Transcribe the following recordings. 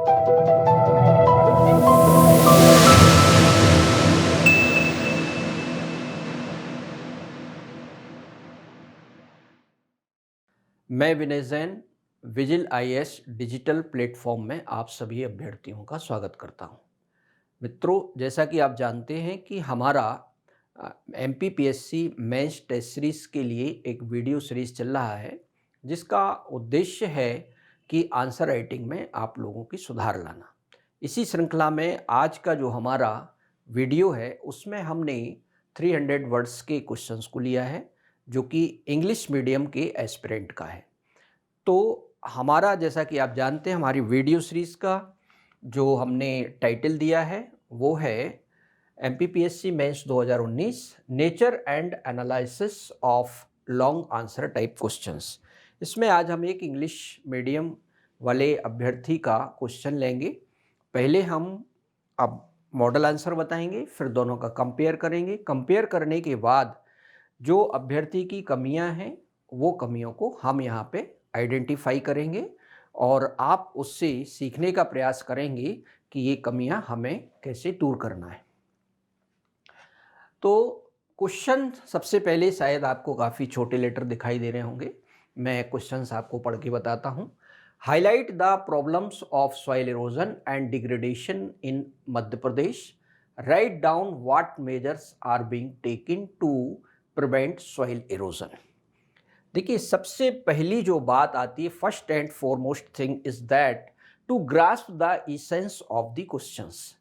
मैं विनय जैन विजिल IAS digital platform में आप सभी अभ्यर्थियों का स्वागत करता हूं। मित्रों, जैसा कि आप जानते हैं कि हमारा एमपीपीएससी मेंस टेस्ट सीरीज के लिए एक वीडियो सीरीज चल रहा है, जिसका उद्देश्य है कि आंसर राइटिंग में आप लोगों की सुधार लाना। इसी श्रृंखला में आज का जो हमारा वीडियो है उसमें हमने 300 वर्ड्स के क्वेश्चंस को लिया है, जो कि इंग्लिश मीडियम के एस्पिरेंट का है। तो हमारा, जैसा कि आप जानते हैं, हमारी वीडियो सीरीज़ का जो हमने टाइटल दिया है वो है MPPSC mains 2019 nature and analysis of long answer type questions. इसमें आज हम एक इंग्लिश मीडियम वाले अभ्यर्थी का क्वेश्चन लेंगे। पहले हम अब मॉडल आंसर बताएंगे, फिर दोनों का कंपेयर करेंगे। कंपेयर करने के बाद जो अभ्यर्थी की कमियां हैं वो कमियों को हम यहाँ पे आइडेंटिफाई करेंगे और आप उससे सीखने का प्रयास करेंगे कि ये कमियां हमें कैसे दूर करना है। तो क्वेश्चन सबसे पहले शायद आपको काफ़ी छोटे लेटर दिखाई दे रहे होंगे। मैं क्वेश्चंस आपको पढ़ के बताता हूँ। Highlight the problems of soil erosion and degradation in Madhya Pradesh. Write down what measures are being taken to prevent soil erosion. देखिए, सबसे पहली जो बात आती है, first and foremost thing is that to grasp the essence of the questions.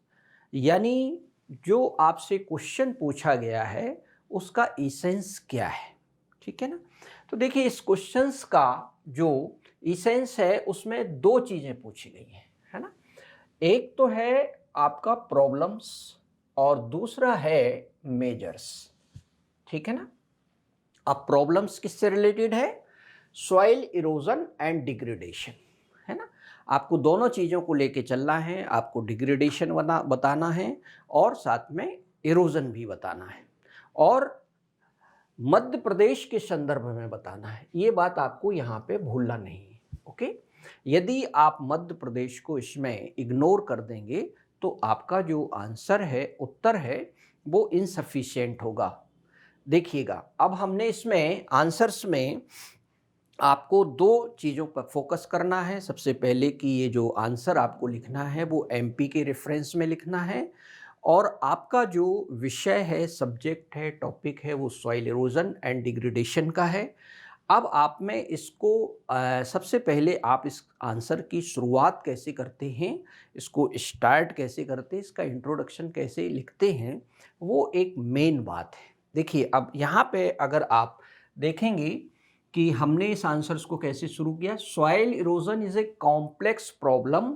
यानी जो आपसे क्वेश्चन पूछा गया है उसका इसेंस क्या है, ठीक है ना। तो देखिए, इस क्वेश्चंस का जो इसेंस है उसमें दो चीज़ें पूछी गई हैं, है ना। एक तो है आपका प्रॉब्लम्स और दूसरा है मेजर्स, ठीक है ना। अब प्रॉब्लम्स किससे रिलेटेड है? सॉइल इरोजन एंड डिग्रेडेशन, है ना। आपको दोनों चीज़ों को लेके चलना है। आपको डिग्रेडेशन बताना है और साथ में इरोजन भी बताना है और मध्य प्रदेश के संदर्भ में बताना है। ये बात आपको यहाँ पे भूलना नहीं है, ओके। यदि आप मध्य प्रदेश को इसमें इग्नोर कर देंगे तो आपका जो आंसर है, उत्तर है, वो इनसफिशिएंट होगा। देखिएगा, अब हमने इसमें आंसर्स में आपको दो चीज़ों पर फोकस करना है। सबसे पहले कि ये जो आंसर आपको लिखना है वो एमपी के रेफरेंस में लिखना है और आपका जो विषय है, सब्जेक्ट है, टॉपिक है, वो सॉइल इरोजन एंड डिग्रेडेशन का है। अब आप में इसको सबसे पहले आप इस आंसर की शुरुआत कैसे करते हैं, इसको स्टार्ट कैसे करते हैं, इसका इंट्रोडक्शन कैसे लिखते हैं, वो एक मेन बात है। देखिए, अब यहाँ पे अगर आप देखेंगे कि हमने इस आंसर्स को कैसे शुरू किया। Soil erosion is a complex problem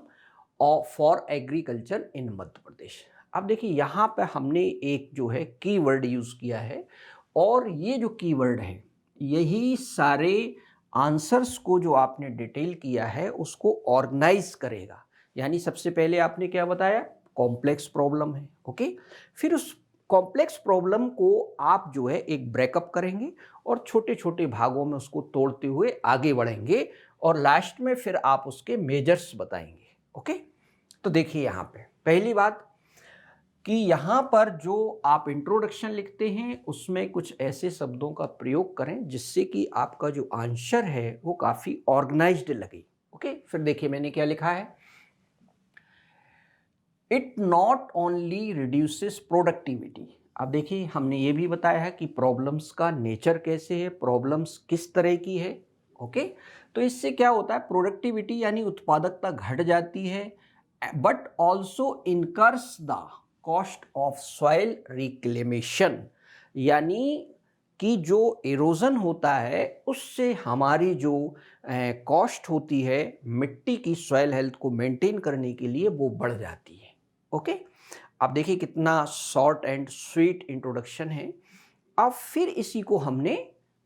for agriculture in Madhya Pradesh. अब देखिए, यहाँ पे हमने एक जो है कीवर्ड यूज़ किया है और ये जो कीवर्ड है यही सारे आंसर्स को जो आपने डिटेल किया है उसको ऑर्गेनाइज करेगा। यानी सबसे पहले आपने क्या बताया? कॉम्प्लेक्स प्रॉब्लम है, ओके। फिर उस कॉम्प्लेक्स प्रॉब्लम को आप जो है एक ब्रेकअप करेंगे और छोटे छोटे भागों में उसको तोड़ते हुए आगे बढ़ेंगे और लास्ट में फिर आप उसके मेजर्स बताएंगे, ओके। तो देखिए, यहाँ पे पहली बात कि यहाँ पर जो आप इंट्रोडक्शन लिखते हैं उसमें कुछ ऐसे शब्दों का प्रयोग करें जिससे कि आपका जो आंसर है वो काफ़ी ऑर्गेनाइज्ड लगे, ओके। फिर देखिए मैंने क्या लिखा है। It not only reduces productivity. अब देखिए, हमने ये भी बताया है कि प्रॉब्लम्स का नेचर कैसे है, प्रॉब्लम्स किस तरह की है, ओके। तो इससे क्या होता है, प्रोडक्टिविटी यानी उत्पादकता घट जाती है, but also incurs the cost of soil reclamation. यानी कि जो इरोजन होता है उससे हमारी जो कॉस्ट होती है मिट्टी की सॉइल हेल्थ को मेंटेन करने के लिए, वो बढ़ जाती है, ओके। अब देखिए कितना शॉर्ट एंड स्वीट इंट्रोडक्शन है। अब फिर इसी को हमने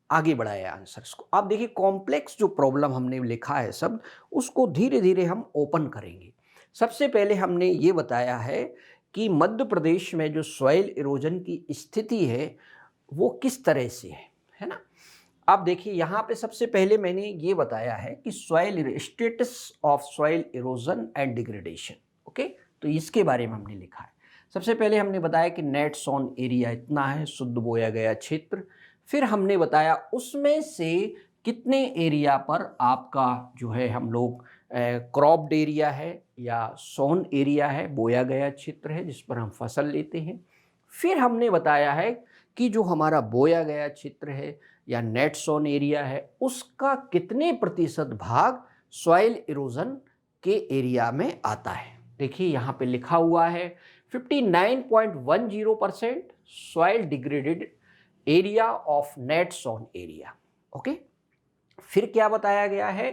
आगे बढ़ाया आंसर्स को। अब देखिए, कॉम्प्लेक्स जो प्रॉब्लम हमने लिखा है शब्द, उसको धीरे धीरे हम ओपन करेंगे। सबसे पहले हमने ये बताया है कि मध्य प्रदेश में जो सॉइल इरोजन की स्थिति है वो किस तरह से है ना। अब देखिए यहाँ पे सबसे पहले मैंने ये बताया है कि soil status of soil erosion and degradation. Okay, तो इसके बारे में हमने लिखा है। सबसे पहले हमने बताया कि नेट सोन एरिया इतना है, शुद्ध बोया गया क्षेत्र। फिर हमने बताया उसमें से कितने एरिया पर आपका जो है हम लोग क्रॉप्ड एरिया है या सोन एरिया है, बोया गया क्षेत्र है जिस पर हम फसल लेते हैं। फिर हमने बताया है कि जो हमारा बोया गया क्षेत्र है या नेट सोन एरिया है उसका कितने प्रतिशत भाग सॉइल इरोजन के एरिया में आता है। देखिए यहाँ पे लिखा हुआ है 59.10% soil degraded area of net sown area. Okay, फिर क्या बताया गया है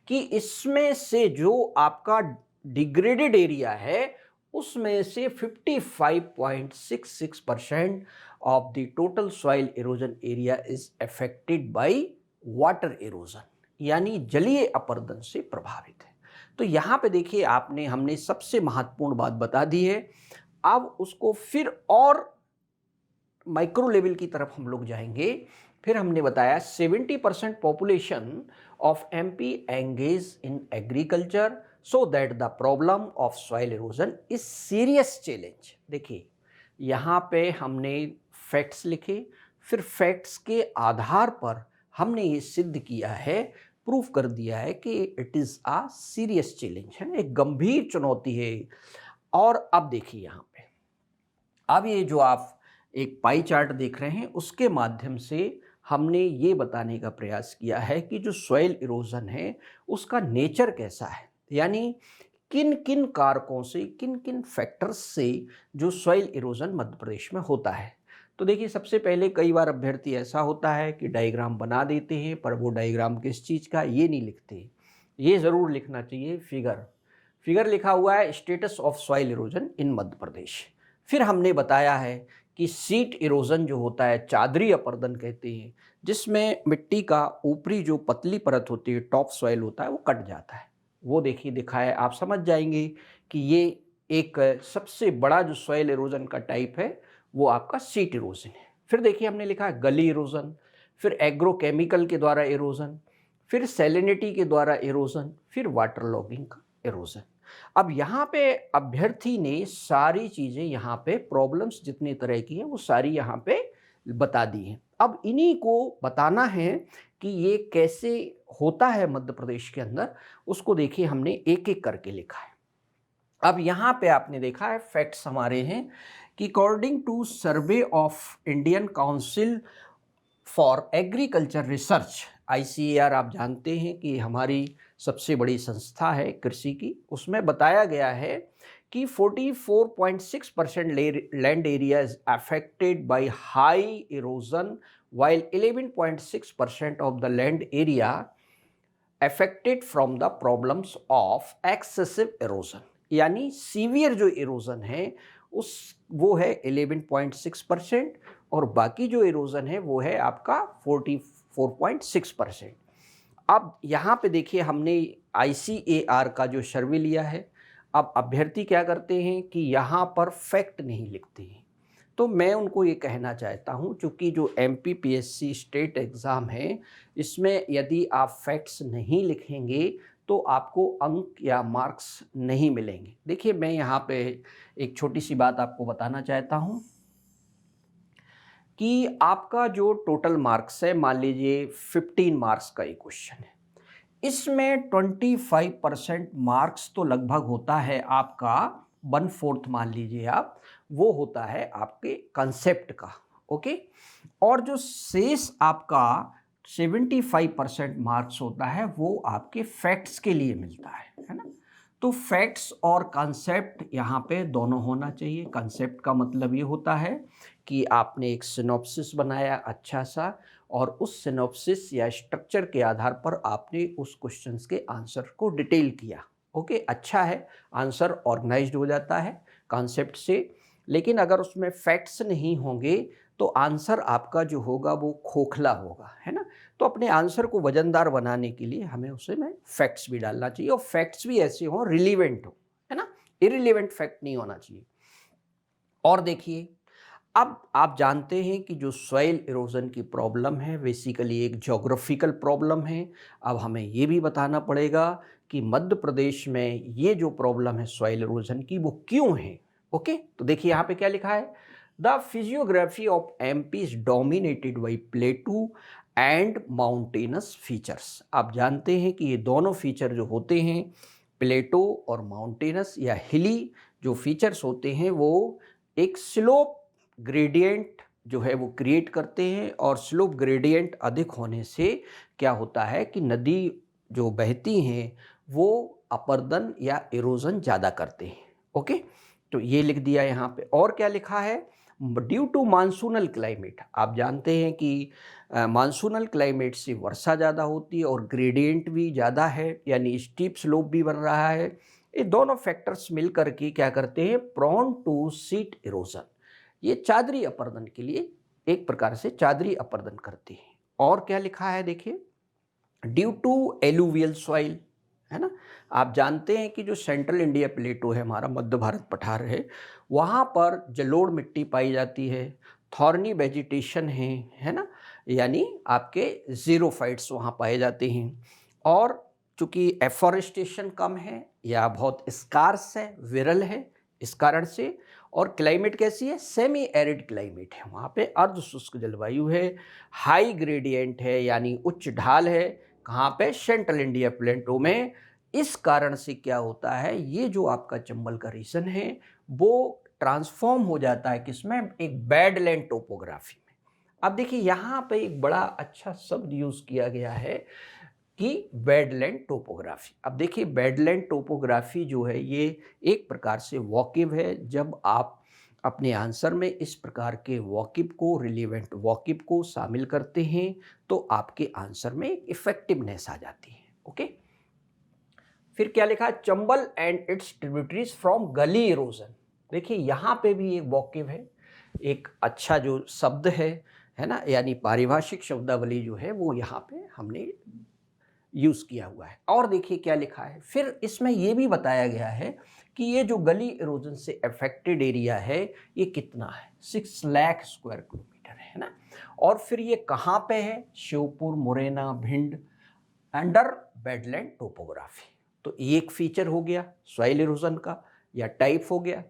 कि इसमें से जो आपका डिग्रेडेड एरिया है उसमें से 55.66% of the total soil erosion area is affected by water erosion, यानी जलीय अपरदन से प्रभावित है। तो यहाँ पे देखिए हमने सबसे महत्वपूर्ण बात बता दी है। अब उसको फिर और माइक्रो लेवल की तरफ हम लोग जाएंगे। फिर हमने बताया 70% population of MP engage in agriculture so that the problem of soil erosion is serious challenge. देखिए यहाँ पे हमने फैक्ट्स लिखे, फिर फैक्ट्स के आधार पर हमने ये सिद्ध किया है, प्रूफ कर दिया है कि it is a serious challenge, है ना, एक गंभीर चुनौती है। और अब देखिए यहाँ पे, अब ये जो आप एक पाई चार्ट देख रहे हैं उसके माध्यम से हमने ये बताने का प्रयास किया है कि जो सॉइल इरोजन है उसका नेचर कैसा है, यानी किन किन कारकों से, किन किन फैक्टर्स से जो सॉइल इरोजन मध्य प्रदेश में होता है। तो देखिए सबसे पहले कई बार अभ्यर्थी ऐसा होता है कि डायग्राम बना देते हैं पर वो डायग्राम किस चीज़ का ये नहीं लिखते। ये ज़रूर लिखना चाहिए फिगर लिखा हुआ है स्टेटस ऑफ सॉइल इरोजन इन मध्य प्रदेश। फिर हमने बताया है कि सीट इरोजन जो होता है, चादरी अपरदन कहते हैं, जिसमें मिट्टी का ऊपरी जो पतली परत होती है, टॉप सॉइल होता है, वो कट जाता है। वो देखिए दिखा है, आप समझ जाएंगे कि ये एक सबसे बड़ा जो सॉइल इरोजन का टाइप है वो आपका सीट इरोजन है। फिर देखिए हमने लिखा है गली इरोजन, फिर एग्रोकेमिकल के द्वारा इरोजन, फिर सैलिनिटी के द्वारा इरोजन, फिर वाटर लॉगिंग का इरोजन। अब यहाँ पे अभ्यर्थी ने सारी चीज़ें यहाँ पे प्रॉब्लम्स जितनी तरह की हैं वो सारी यहाँ पे बता दी हैं। अब इन्हीं को बताना है कि ये कैसे होता है मध्य प्रदेश के अंदर, उसको देखिए हमने एक एक करके लिखा है। अब यहाँ पे आपने देखा है फैक्ट्स हमारे हैं कि according to survey of Indian Council for Agriculture Research, ICAR आप जानते हैं कि हमारी सबसे बड़ी संस्था है कृषि की, उसमें बताया गया है कि 44.6% land area is affected by high erosion while 11.6% of the land area affected from the problems of excessive erosion, यानी सीवियर जो इरोजन है वो है 11.6% और बाकी जो इरोजन है वो है आपका 44.6%। अब यहाँ पे देखिए हमने ICAR का जो सर्वे लिया है। अब अभ्यर्थी क्या करते हैं कि यहाँ पर फैक्ट नहीं लिखते हैं, तो मैं उनको ये कहना चाहता हूँ, चूँकि जो MPPSC स्टेट एग्ज़ाम है इसमें यदि आप फैक्ट्स नहीं लिखेंगे तो आपको अंक या मार्क्स नहीं मिलेंगे। देखिए मैं यहाँ पे एक छोटी सी बात आपको बताना चाहता हूँ कि आपका जो टोटल मार्क्स है, मान लीजिए 15 मार्क्स का एक क्वेश्चन है, इसमें 25% मार्क्स तो लगभग होता है आपका 1/4 मान लीजिए आप, वो होता है आपके कंसेप्ट का। ओके, और जो शेष आपका 75% मार्क्स होता है वो आपके फैक्ट्स के लिए मिलता है ना। तो फैक्ट्स और कंसेप्ट यहाँ पे दोनों होना चाहिए। कंसेप्ट का मतलब ये होता है कि आपने एक सिनॉप्सिस बनाया अच्छा सा, और उस सिनॉप्सिस या स्ट्रक्चर के आधार पर आपने उस क्वेश्चंस के आंसर को डिटेल किया। ओके, अच्छा है, आंसर ऑर्गेनाइज्ड हो जाता है कॉन्सेप्ट से। लेकिन अगर उसमें फैक्ट्स नहीं होंगे तो आंसर आपका जो होगा वो खोखला होगा, है ना। तो अपने आंसर को वजनदार बनाने के लिए हमें उसे में फैक्ट्स भी डालना चाहिए, और फैक्ट्स भी ऐसे हों रिलीवेंट हो, है ना, इरिलीवेंट फैक्ट नहीं होना चाहिए। और देखिए अब आप जानते हैं कि जो सॉइल इरोजन की प्रॉब्लम है बेसिकली एक ज्योग्राफिकल प्रॉब्लम है। अब हमें ये भी बताना पड़ेगा कि मध्य प्रदेश में ये जो प्रॉब्लम है सॉइल इरोजन की वो क्यों है। ओके, तो देखिए यहाँ पे क्या लिखा है, the physiography of MP is dominated by प्लेटू and mountainous features. आप जानते हैं कि ये दोनों फीचर जो होते हैं प्लेटो और माउंटेनस या हिली जो फीचर्स होते हैं वो एक स्लोप ग्रेडियंट जो है वो क्रिएट करते हैं, और स्लोप ग्रेडियंट अधिक होने से क्या होता है कि नदी जो बहती हैं वो अपरदन या इरोजन ज़्यादा करते हैं। ओके, तो ये लिख दिया यहाँ पे। और क्या लिखा है, ड्यू टू मानसूनल क्लाइमेट। आप जानते हैं कि मानसूनल क्लाइमेट से वर्षा ज़्यादा होती है और ग्रेडियंट भी ज़्यादा है, यानी स्टीप स्लोप भी बन रहा है। ये दोनों फैक्टर्स मिल करके क्या करते हैं, प्रोन टू सीट इरोजन, ये चादरी अपरदन के लिए एक प्रकार से चादरी अपरदन करती है। और क्या लिखा है देखिए, ड्यू टू एलुवियल सॉइल, है ना। आप जानते हैं कि जो सेंट्रल इंडिया प्लेटो है हमारा, मध्य भारत पठार है, वहाँ पर जलोढ़ मिट्टी पाई जाती है, थॉर्नी वेजिटेशन है ना, यानी आपके जीरोफाइट्स वहाँ पाए जाते हैं। और चूंकि एफॉरेस्टेशन कम है या बहुत स्कार्स है, विरल है, इस कारण से। और क्लाइमेट कैसी है, सेमी एरिड क्लाइमेट है, वहाँ पे अर्ध शुष्क जलवायु है, हाई ग्रेडियंट है यानी उच्च ढाल है, कहाँ पे, सेंट्रल इंडिया प्लेटो में। इस कारण से क्या होता है, ये जो आपका चंबल का रीजन है वो ट्रांसफॉर्म हो जाता है किसमें, एक बैडलैंड टोपोग्राफी में। अब देखिए यहाँ पे एक बड़ा अच्छा शब्द यूज किया गया है कि बैडलैंड टोपोग्राफी। अब देखिए बैडलैंड टोपोग्राफी जो है ये एक प्रकार से वॉकिब है। जब आप अपने आंसर में इस प्रकार के वॉकिब को, रिलेवेंट वॉकिब को शामिल करते हैं तो आपके आंसर में एक इफेक्टिवनेस आ जाती है। ओके, फिर क्या लिखा, Chambal and it's tributaries from गली इरोजन। देखिए यहाँ पे भी एक वॉकिब है, एक अच्छा जो शब्द है ना, यानी पारिभाषिक शब्दावली जो है वो यहाँ पे हमने यूज़ किया हुआ है। और देखिए क्या लिखा है, फिर इसमें ये भी बताया गया है कि ये जो गली इरोजन से अफेक्टेड एरिया है ये कितना है, 6 लाख स्क्वायर किलोमीटर है ना। और फिर ये कहाँ पे है, Sheopur, Morena, Bhind, under badland topography. तो एक फीचर हो गया सॉइल इरोजन का या टाइप हो गया।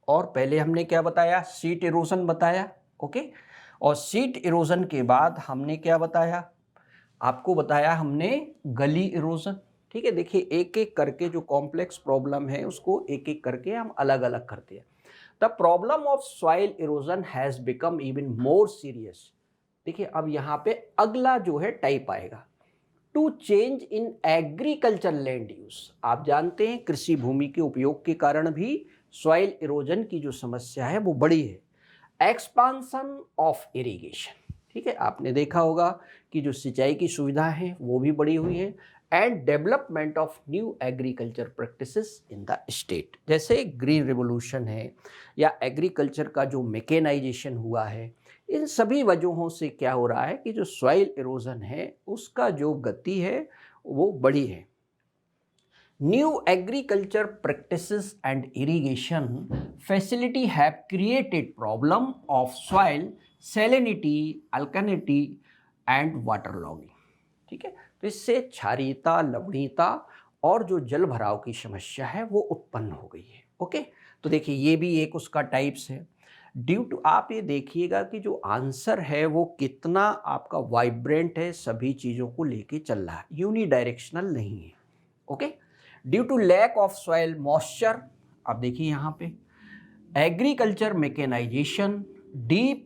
और पहले हमने क्या बताया, सीट इरोजन बताया। ओके, और सीट इरोजन के बाद हमने क्या बताया, आपको बताया हमने गली इरोजन। ठीक है, देखिए एक एक करके जो कॉम्प्लेक्स प्रॉब्लम है उसको एक एक करके हम अलग अलग करते हैं। The problem of soil erosion has become even more serious. देखिए अब यहाँ पे अगला जो है टाइप आएगा, to change in agriculture land use. आप जानते हैं कृषि भूमि के उपयोग के कारण भी सॉइल इरोजन की जो समस्या है वो बड़ी है। एक्सपांसन ऑफ इरिगेशन, ठीक है, आपने देखा होगा कि जो सिंचाई की सुविधा है वो भी बढ़ी हुई है। And development of new agriculture practices in the state, जैसे ग्रीन रिवोल्यूशन है या एग्रीकल्चर का जो मैकेनाइजेशन हुआ है, इन सभी वजहों से क्या हो रहा है कि जो सॉइल इरोजन है उसका जो गति है वो बढ़ी है। New agriculture practices and irrigation facility have created problem of soil salinity, alkalinity and waterlogging। ठीक है, तो इससे क्षारीयता, लवणीयता और जो जल भराव की समस्या है वो उत्पन्न हो गई है। ओके, तो देखिए ये भी एक उसका टाइप्स है। ड्यू टू, आप ये देखिएगा कि जो आंसर है वो कितना आपका वाइब्रेंट है, सभी चीज़ों को लेके चल रहा है, यूनिडायरेक्शनल नहीं है। Okay, due to lack of soil moisture, अब देखिए यहाँ पे agriculture mechanisation, deep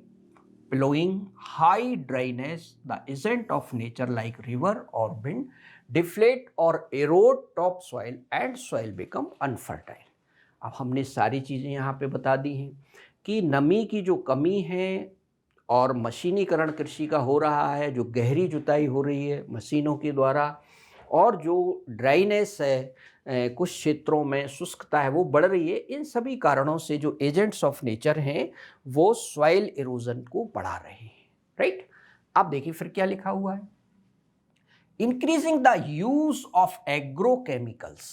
ploughing, high dryness, the agent of nature like river और विंड डिफ्लेट और erode top soil and soil become unfertile. अब हमने सारी चीज़ें यहाँ पे बता दी हैं कि नमी की जो कमी है और मशीनीकरण कृषि का हो रहा है, जो गहरी जुताई हो रही है मशीनों के द्वारा, और जो ड्राइनेस है, कुछ क्षेत्रों में शुष्कता है वो बढ़ रही है, इन सभी कारणों से जो एजेंट्स ऑफ नेचर हैं वो सॉइल इरोजन को बढ़ा रहे हैं। राइट, अब देखिए फिर क्या लिखा हुआ है, increasing the use of agrochemicals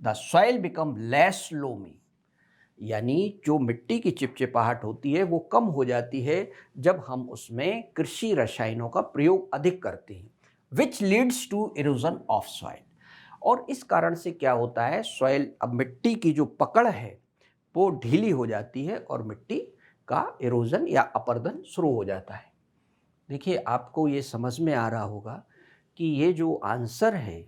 the soil become less loamy. यानी जो मिट्टी की चिपचिपाहट होती है वो कम हो जाती है जब हम उसमें कृषि रसायनों का प्रयोग अधिक करते हैं, which leads to erosion of soil. और इस कारण से क्या होता है, सॉइल, अब मिट्टी की जो पकड़ है वो ढीली हो जाती है और मिट्टी का इरोजन या अपरदन शुरू हो जाता है। देखिए, आपको ये समझ में आ रहा होगा कि ये जो आंसर है,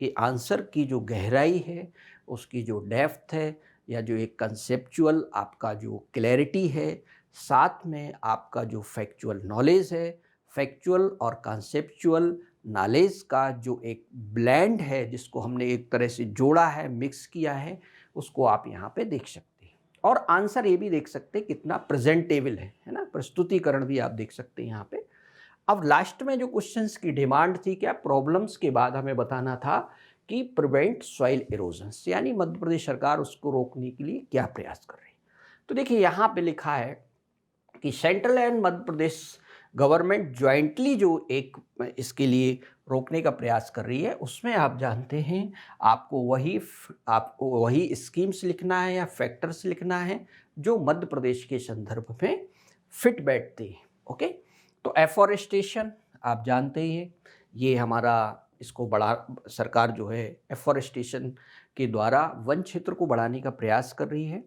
ये आंसर की जो गहराई है, उसकी जो डेप्थ है, या जो एक कंसेप्चुअल आपका जो क्लैरिटी है, साथ में आपका जो फैक्चुअल नॉलेज है, फैक्चुअल और कंसेप्चुअल नॉलेज का जो एक ब्लेंड है, जिसको हमने एक तरह से जोड़ा है, मिक्स किया है, उसको आप यहाँ पे देख सकते हैं। और आंसर ये भी देख सकते हैं कितना प्रेजेंटेबल है ना, प्रस्तुतिकरण भी आप देख सकते हैं यहाँ पे। अब लास्ट में जो क्वेश्चंस की डिमांड थी, क्या प्रॉब्लम्स के बाद हमें बताना था कि प्रिवेंट सॉइल इरोजन्स, यानी मध्य प्रदेश सरकार उसको रोकने के लिए क्या प्रयास कर रही है। तो देखिए, यहाँ पे लिखा है कि central and Madhya Pradesh government jointly जो एक इसके लिए रोकने का प्रयास कर रही है, उसमें आप जानते हैं आपको वही स्कीम्स लिखना है या फैक्टर्स लिखना है जो मध्य प्रदेश के संदर्भ में फिट बैठते हैं। ओके, तो एफॉरेस्टेशन आप जानते ही हैं, ये हमारा इसको बढ़ा, सरकार जो है एफॉरेस्टेशन के द्वारा वन क्षेत्र को बढ़ाने का प्रयास कर रही है।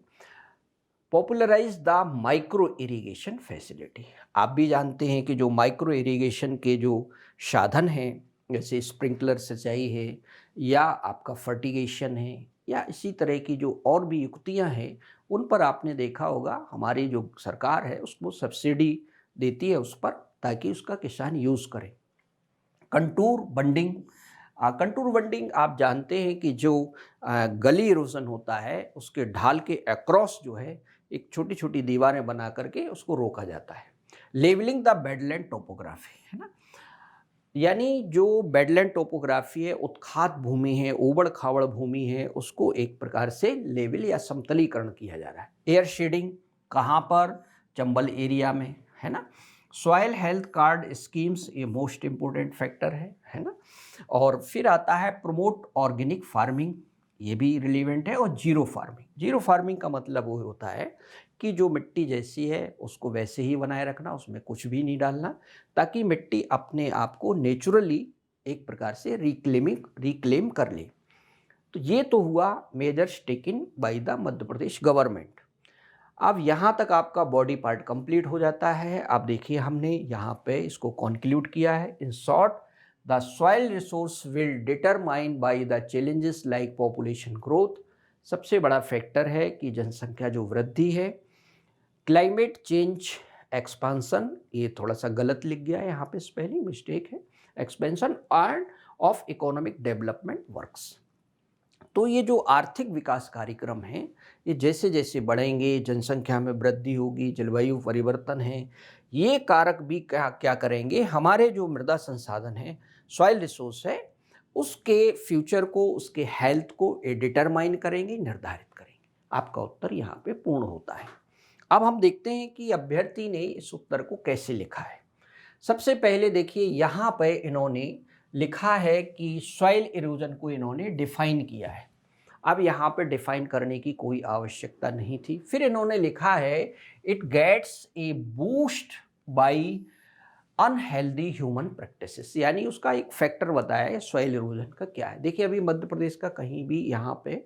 Popularise the micro irrigation facility, आप भी जानते हैं कि जो माइक्रो इरिगेशन के जो साधन हैं, जैसे स्प्रिंकलर सिंचाई है या आपका फर्टिगेशन है या इसी तरह की जो और भी युक्तियां हैं, उन पर आपने देखा होगा हमारी जो सरकार है उसको सब्सिडी देती है उस पर, ताकि उसका किसान यूज़ करे। कंटूर बंडिंग, कंटूर बंडिंग आप जानते हैं कि जो गली इरोजन होता है उसके ढाल के अक्रॉस जो है एक छोटी छोटी दीवारें बना करके उसको रोका जाता है। लेवलिंग द बेडलैंड टोपोग्राफी, है ना, यानी जो बेडलैंड टोपोग्राफी है, उत्खात भूमि है, ऊबड़ खाबड़ भूमि है, उसको एक प्रकार से लेवल या समतलीकरण किया जा रहा है। एयर शेडिंग कहाँ पर, चंबल एरिया में, है ना। सॉइल हेल्थ कार्ड स्कीम्स, ये मोस्ट इम्पोर्टेंट फैक्टर है ना। और फिर आता है प्रमोट ऑर्गेनिक फार्मिंग, ये भी रिलीवेंट है। और जीरो फार्मिंग, जीरो फार्मिंग का मतलब वो होता है कि जो मिट्टी जैसी है उसको वैसे ही बनाए रखना, उसमें कुछ भी नहीं डालना, ताकि मिट्टी अपने आप को नेचुरली एक प्रकार से रिक्लेम कर ले। तो ये तो हुआ measures taken by the Madhya Pradesh government. अब यहाँ तक आपका बॉडी पार्ट कंप्लीट हो जाता है। आप देखिए, हमने यहाँ पे इसको कॉन्क्लूड किया है। In short, the soil resource will determine by the challenges like population growth, सबसे बड़ा फैक्टर है कि जनसंख्या जो वृद्धि है, क्लाइमेट चेंज एक्सपेंशन, ये थोड़ा सा गलत लिख गया है यहाँ पे, स्पेलिंग मिस्टेक है, expansion end of economic development works. तो ये जो आर्थिक विकास कार्यक्रम हैं, ये जैसे जैसे बढ़ेंगे, जनसंख्या में वृद्धि होगी, जलवायु परिवर्तन है, ये कारक भी क्या क्या करेंगे, हमारे जो मृदा संसाधन है, सॉइल रिसोर्स है, उसके फ्यूचर को, उसके हेल्थ को डिटरमाइन करेंगे, निर्धारित करेंगे। आपका उत्तर यहाँ पे पूर्ण होता है। अब हम देखते हैं कि अभ्यर्थी ने इस उत्तर को कैसे लिखा है। सबसे पहले देखिए, यहाँ पे इन्होंने लिखा है कि सॉइल इरोजन को इन्होंने डिफाइन किया है। अब यहाँ पे डिफाइन करने की कोई आवश्यकता नहीं थी। फिर इन्होंने लिखा है it gets a boost by unhealthy human practices, यानी उसका एक फैक्टर बताया है सॉइल इरोजन का क्या है। देखिए, अभी मध्य प्रदेश का कहीं भी यहाँ पे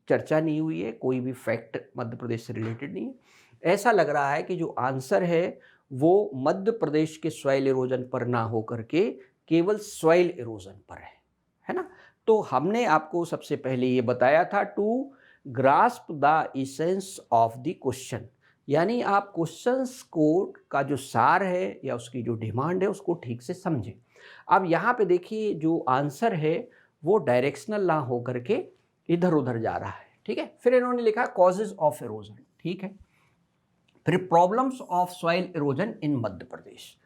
चर्चा नहीं हुई है, कोई भी फैक्ट मध्य प्रदेश से रिलेटेड नहीं है। ऐसा लग रहा है कि जो आंसर है वो मध्य प्रदेश के सॉइल इरोजन पर ना हो करके केवल सॉइल इरोजन पर है ना। तो हमने आपको सबसे पहले ये बताया था to grasp the essence of the question, यानी आप क्वेश्चंस को का जो सार है या उसकी जो डिमांड है उसको ठीक से समझें। अब यहाँ पे देखिए, जो आंसर है वो डायरेक्शनल ना हो करके इधर उधर जा रहा है, ठीक है। फिर इन्होंने लिखा कॉजेज ऑफ इरोजन, ठीक है। फिर प्रॉब्लम्स ऑफ सॉइल इरोजन इन मध्य प्रदेश,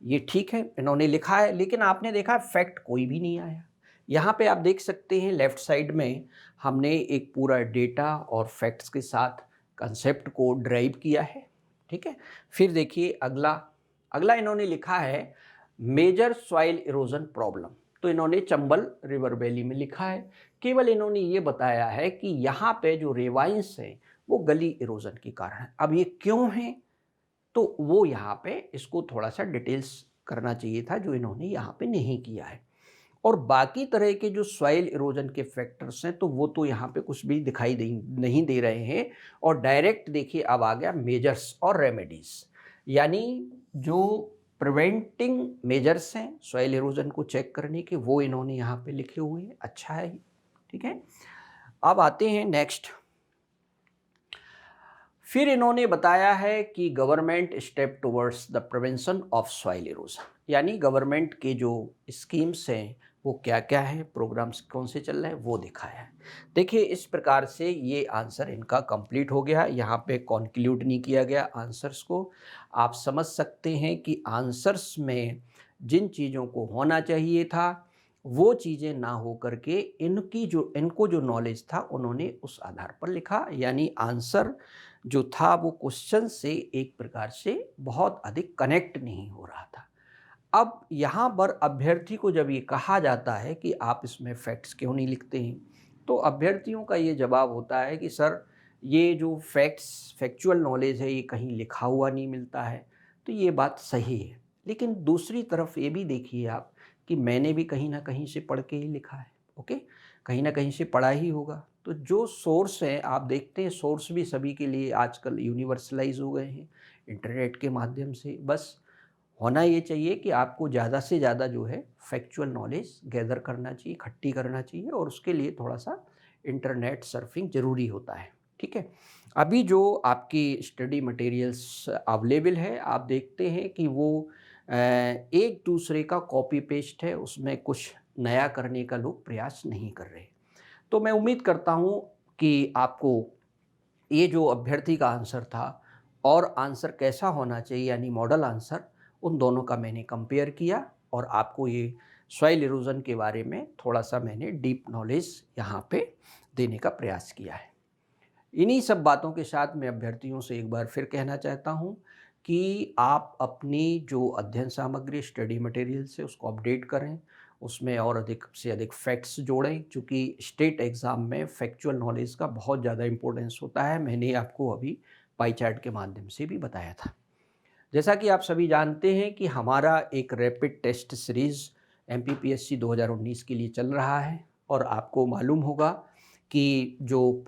ये ठीक है, इन्होंने लिखा है। लेकिन आपने देखा फैक्ट कोई भी नहीं आया। यहाँ पे आप देख सकते हैं लेफ्ट साइड में हमने एक पूरा डेटा और फैक्ट्स के साथ कंसेप्ट को ड्राइव किया है, ठीक है। फिर देखिए अगला इन्होंने लिखा है मेजर सॉइल इरोजन प्रॉब्लम, तो इन्होंने चंबल रिवर वैली में लिखा है केवल इन्होंने ये बताया है कि यहाँ पे जो रेवाइंस है वो गली इरोजन के कारण है। अब ये क्यों है, तो वो यहाँ पे इसको थोड़ा सा डिटेल्स करना चाहिए था, जो इन्होंने यहाँ पे नहीं किया है। और बाकी तरह के जो सॉइल इरोजन के फैक्टर्स हैं, तो वो तो यहाँ पे कुछ भी दिखाई नहीं दे रहे हैं। और डायरेक्ट देखिए अब आ गया मेजर्स और रेमेडीज, यानी जो प्रिवेंटिंग मेजर्स हैं सॉइल इरोजन को चेक करने के, वो इन्होंने यहाँ पे लिखे हुए हैं। अच्छा है, ठीक है। अब आते हैं नेक्स्ट। फिर इन्होंने बताया है कि government step towards the prevention of soil erosion, यानी गवर्नमेंट के जो स्कीम्स हैं वो क्या क्या है, प्रोग्राम्स कौन से चल रहे हैं, वो दिखाया है। देखिए इस प्रकार से ये आंसर इनका कंप्लीट हो गया। यहाँ पे कॉन्क्लूड नहीं किया गया आंसर्स को। आप समझ सकते हैं कि आंसर्स में जिन चीज़ों को होना चाहिए था वो चीज़ें ना हो करके इनको जो नॉलेज था उन्होंने उस आधार पर लिखा, यानी आंसर जो था वो क्वेश्चन से एक प्रकार से बहुत अधिक कनेक्ट नहीं हो रहा था। अब यहाँ पर अभ्यर्थी को जब ये कहा जाता है कि आप इसमें फैक्ट्स क्यों नहीं लिखते हैं, तो अभ्यर्थियों का ये जवाब होता है कि सर ये जो फैक्चुअल नॉलेज है ये कहीं लिखा हुआ नहीं मिलता है। तो ये बात सही है, लेकिन दूसरी तरफ ये भी देखिए आप कि मैंने भी कहीं ना कहीं से पढ़ के ही लिखा है। ओके, कहीं ना कहीं से पढ़ा ही होगा। तो जो सोर्स है आप देखते हैं, सोर्स भी सभी के लिए आजकल यूनिवर्सलाइज हो गए हैं इंटरनेट के माध्यम से। बस होना ये चाहिए कि आपको ज़्यादा से ज़्यादा जो है फैक्चुअल नॉलेज गैदर करना चाहिए, इकट्ठी करना चाहिए, और उसके लिए थोड़ा सा इंटरनेट सर्फिंग ज़रूरी होता है। ठीक है, अभी जो आपकी स्टडी मटेरियल्स अवेलेबल है आप देखते हैं कि वो एक दूसरे का कॉपी पेस्ट है, उसमें कुछ नया करने का लोग प्रयास नहीं कर रहे। तो मैं उम्मीद करता हूँ कि आपको ये जो अभ्यर्थी का आंसर था और आंसर कैसा होना चाहिए यानी मॉडल आंसर, उन दोनों का मैंने कंपेयर किया और आपको ये सॉइल इरोजन के बारे में थोड़ा सा मैंने डीप नॉलेज यहाँ पे देने का प्रयास किया है। इन्हीं सब बातों के साथ मैं अभ्यर्थियों से एक बार फिर कहना चाहता हूँ कि आप अपनी जो अध्ययन सामग्री स्टडी मटेरियल से उसको अपडेट करें, उसमें और अधिक से अधिक फैक्ट्स जोड़ें, क्योंकि स्टेट एग्ज़ाम में फैक्चुअल नॉलेज का बहुत ज़्यादा इंपॉर्टेंस होता है। मैंने आपको अभी पाई चार्ट के माध्यम से भी बताया था। जैसा कि आप सभी जानते हैं कि हमारा एक रैपिड टेस्ट सीरीज़ MPPSC 2019 के लिए चल रहा है, और आपको मालूम होगा कि जो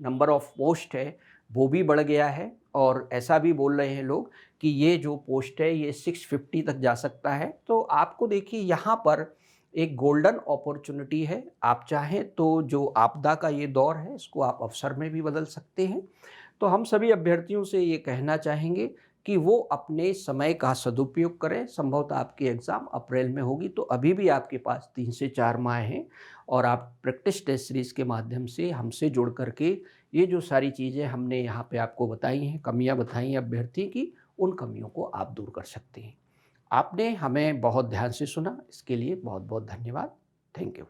नंबर ऑफ पोस्ट है वो भी बढ़ गया है, और ऐसा भी बोल रहे हैं लोग कि ये जो पोस्ट है ये 650 तक जा सकता है। तो आपको देखिए यहाँ पर एक गोल्डन अपॉर्चुनिटी है। आप चाहें तो जो आपदा का ये दौर है इसको आप अवसर में भी बदल सकते हैं। तो हम सभी अभ्यर्थियों से ये कहना चाहेंगे कि वो अपने समय का सदुपयोग करें। संभवतः आपकी एग्ज़ाम अप्रैल में होगी, तो अभी भी आपके पास 3 से 4 माह हैं, और आप प्रैक्टिस टेस्ट सीरीज़ के माध्यम से हमसे जुड़ करके ये जो सारी चीज़ें हमने यहाँ पे आपको बताई हैं, कमियाँ बताई हैं अभ्यर्थी की, उन कमियों को आप दूर कर सकते हैं। आपने हमें बहुत ध्यान से सुना, इसके लिए बहुत बहुत धन्यवाद। Thank you.